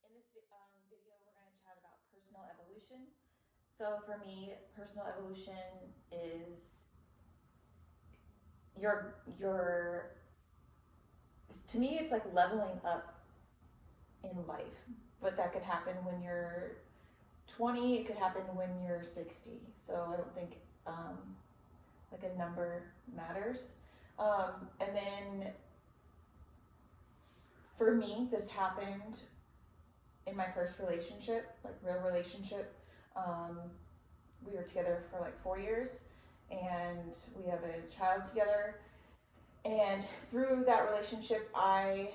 In this video, we're going to chat about personal evolution. So for me, personal evolution is to me, it's like leveling up in life. But that could happen when you're 20, it could happen when you're 60. So I don't think like a number matters. And then for me, this happened in my first relationship, like real relationship. We were together for like 4 years, and we have a child together. And through that relationship, I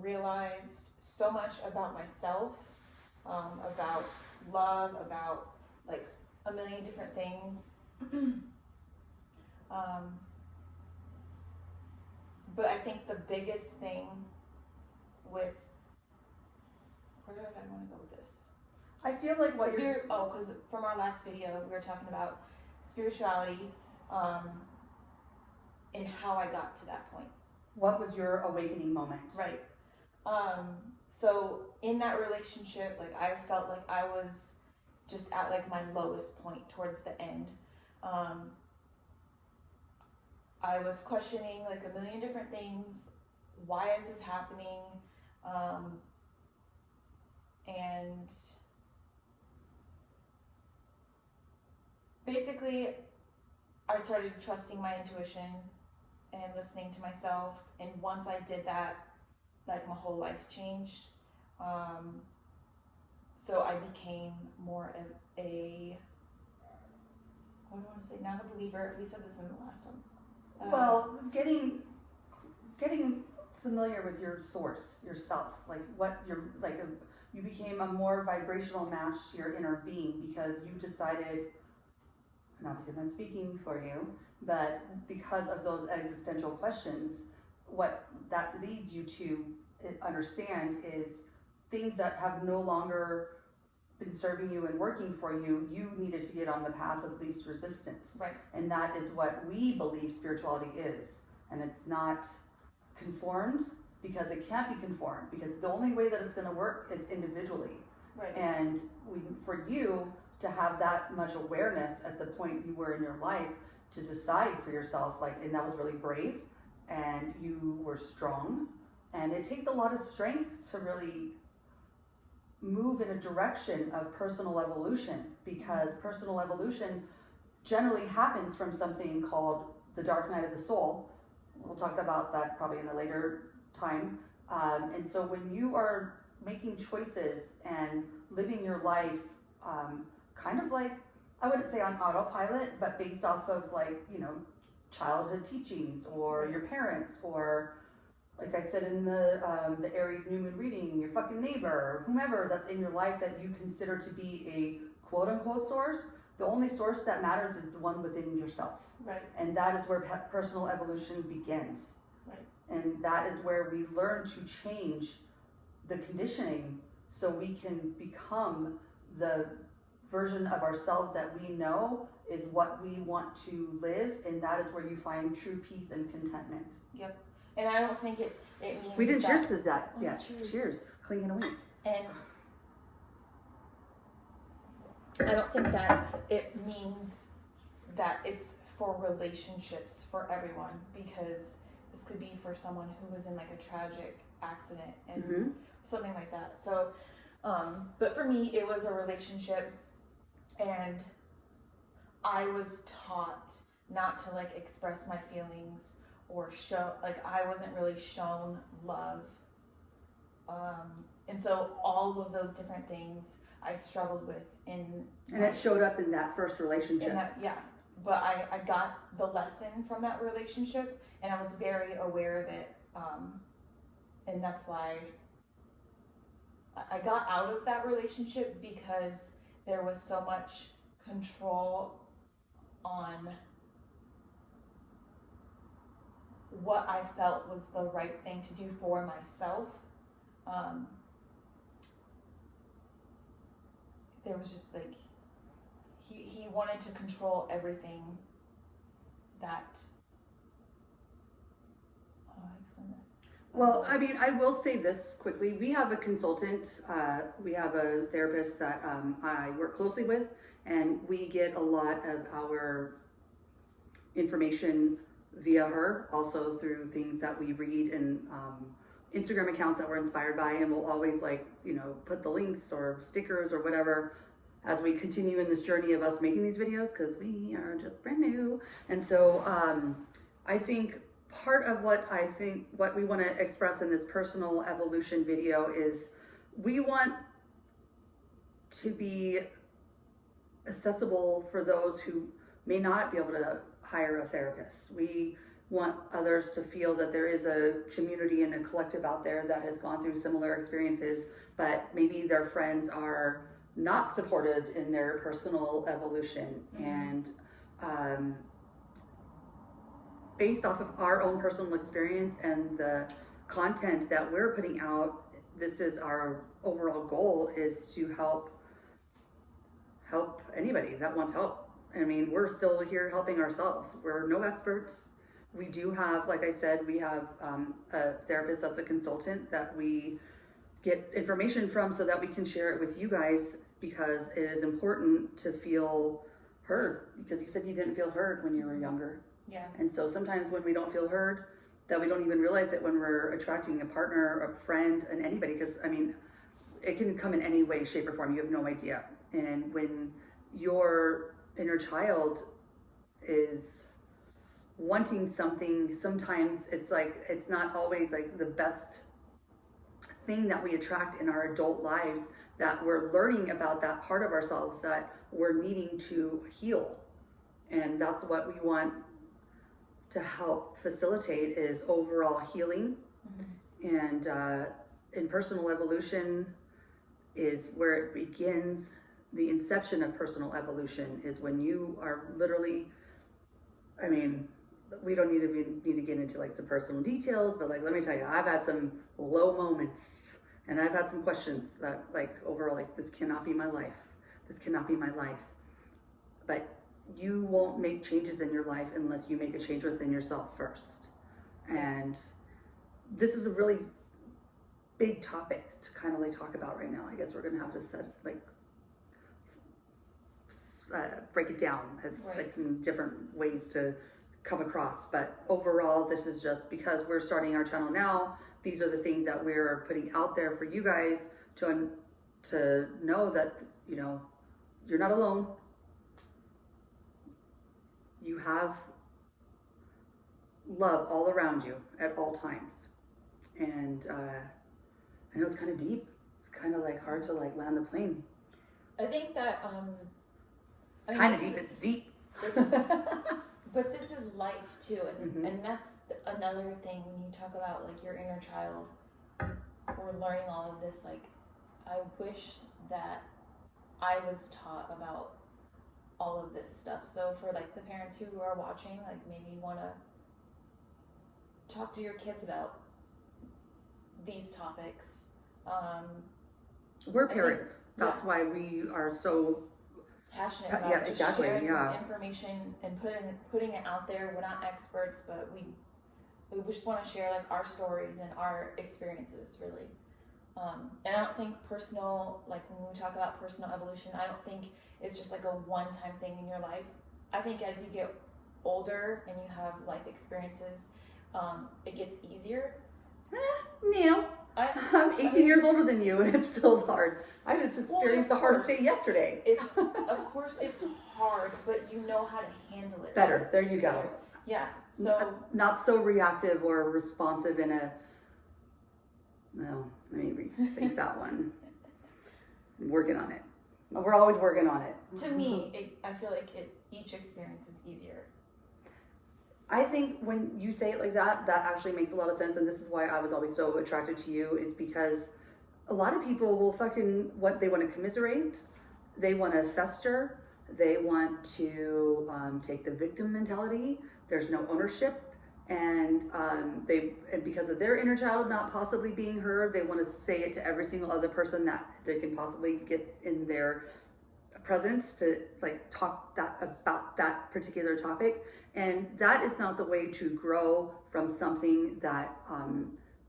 realized so much about myself, about love, about like a million different things. But I think the biggest thing with, where did I want to go with this? I feel like what you're... because from our last video, we were talking about spirituality, and how I got to that point. What was your awakening moment? Right. So in that relationship, like I felt like I was just at like my lowest point towards the end. I was questioning like a million different things. Why is this happening? And basically, I started trusting my intuition and listening to myself. And once I did that, like my whole life changed. So I became more of a, what do I want to say, not a believer. We said this in the last one. Well, getting familiar with your source, yourself, like what you're like. You became a more vibrational match to your inner being because you decided, and obviously I'm not speaking for you, but because of those existential questions, what that leads you to understand is things that have no longer been serving you and working for you, you needed to get on the path of least resistance. Right. And that is what we believe spirituality is. And it's not conformed because it can't be conformed, because the only way that it's going to work is individually. Right. And for you to have that much awareness at the point you were in your life to decide for yourself, like, and that was really brave, and you were strong. And it takes a lot of strength to really move in a direction of personal evolution, because personal evolution generally happens from something called the dark night of the soul. We'll talk about that probably in a later time. And so when you are making choices and living your life kind of like, I wouldn't say on autopilot, but based off of like, you know, childhood teachings or your parents, or like I said in the Aries new moon reading, your fucking neighbor, whomever that's in your life that you consider to be a quote unquote source, the only source that matters is the one within yourself. Right. And that is where personal evolution begins. Right. And that is where we learn to change the conditioning so we can become the version of ourselves that we know is what we want to live, and that is where you find true peace and contentment. Yep. And I don't think it means we didn't that, cheers to that. Oh, yes. Cheers. Clean and away. And I don't think that it means that it's for relationships for everyone, because this could be for someone who was in like a tragic accident and something like that. So, but for me, it was a relationship, and I was taught not to like express my feelings or show, like I wasn't really shown love. And so all of those different things I struggled with and it showed up in that first relationship. But I got the lesson from that relationship, and I was very aware of it. And that's why I got out of that relationship, because there was so much control on what I felt was the right thing to do for myself. There was just like, he wanted to control everything that, how do I explain this? Well, I mean, I will say this quickly. We have a consultant, we have a therapist that I work closely with, and we get a lot of our information via her, also through things that we read and Instagram accounts that we're inspired by, and we'll always put the links or stickers or whatever as we continue in this journey of us making these videos, because we are just brand new. And so I think part of what we want to express in this personal evolution video is we want to be accessible for those who may not be able to hire a therapist. We want others to feel that there is a community and a collective out there that has gone through similar experiences, but maybe their friends are not supportive in their personal evolution. And based off of our own personal experience and the content that we're putting out, this is our overall goal, is to help anybody that wants help. I mean, we're still here helping ourselves. We're no experts. We do have, like I said, we have a therapist that's a consultant that we get information from so that we can share it with you guys, because it is important to feel heard, because you said you didn't feel heard when you were younger. Yeah. And so sometimes when we don't feel heard, that we don't even realize it when we're attracting a partner, a friend, and anybody, because I mean, it can come in any way, shape, or form. You have no idea. And when your inner child is wanting something, sometimes it's like, it's not always like the best thing that we attract in our adult lives, that we're learning about that part of ourselves that we're needing to heal. And that's what we want to help facilitate, is overall healing. And in personal evolution is where it begins. The inception of personal evolution is when you are literally, I mean, we don't need to get into like some personal details, but like, let me tell you, I've had some low moments, and I've had some questions that like overall, like, this cannot be my life. This cannot be my life. But you won't make changes in your life unless you make a change within yourself first. And this is a really big topic to kind of like talk about right now. I guess we're gonna have to break it down like in different ways to come across. But overall, this is just because we're starting our channel now. These are the things that we're putting out there for you guys to know that, you know, you're not alone. You have love all around you at all times. And I know it's kind of deep. It's kind of like hard to like land the plane. I think that it's kind of deep. It's deep. But this is life too, and that's another thing when you talk about like your inner child. We're learning all of this. Like, I wish that I was taught about all of this stuff. So for like the parents who are watching, like maybe want to talk to your kids about these topics. We're parents. That's why we are so passionate about just sharing this information and putting it out there. We're not experts, but we just want to share like our stories and our experiences, really. And I don't think personal, like when we talk about personal evolution, I don't think it's just like a one-time thing in your life. I think as you get older and you have life experiences, it gets easier. No. I'm 18 years older than you, and it's still hard. I just experienced the hardest day yesterday. Of course, it's hard, but you know how to handle it better. There you go. Yeah. So not so reactive or responsive in a. No, let me rethink that one. I'm working on it. We're always working on it. To me, I feel like each experience is easier. I think when you say it like that, that actually makes a lot of sense, and this is why I was always so attracted to you, is because a lot of people will they want to commiserate, they want to fester, they want to take the victim mentality. There's no ownership, and because of their inner child not possibly being heard, they want to say it to every single other person that they can possibly get in their presence to like talk about that particular topic. And that is not the way to grow from something that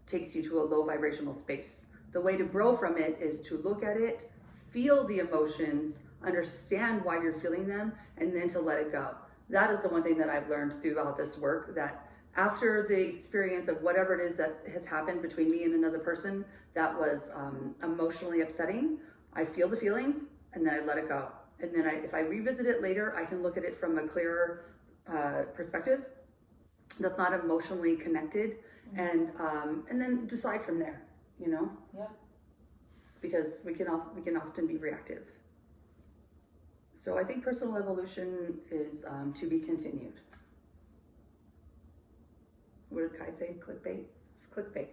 takes you to a low vibrational space. The way to grow from it is to look at it, feel the emotions, understand why you're feeling them, and then to let it go. That is the one thing that I've learned throughout this work, that after the experience of whatever it is that has happened between me and another person that was emotionally upsetting, I feel the feelings and then I let it go. And then if I revisit it later, I can look at it from a clearer perspective that's not emotionally connected, and then decide from there, you know? Yeah. Because we can often be reactive. So I think personal evolution is to be continued. What did Kai say? Clickbait? It's clickbait.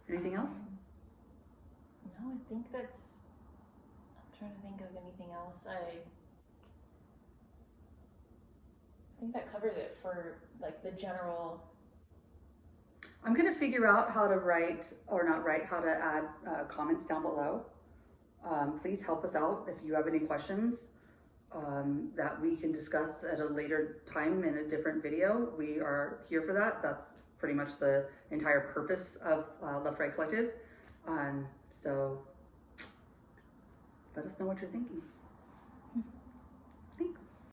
Anything else? No, I think that's, I'm trying to think of anything else. I think that covers it for like the general. I'm going to figure out how to write, or not write, how to add comments down below. Please help us out if you have any questions that we can discuss at a later time in a different video. We are here for that. That's pretty much the entire purpose of Left Right Collective. So let us know what you're thinking.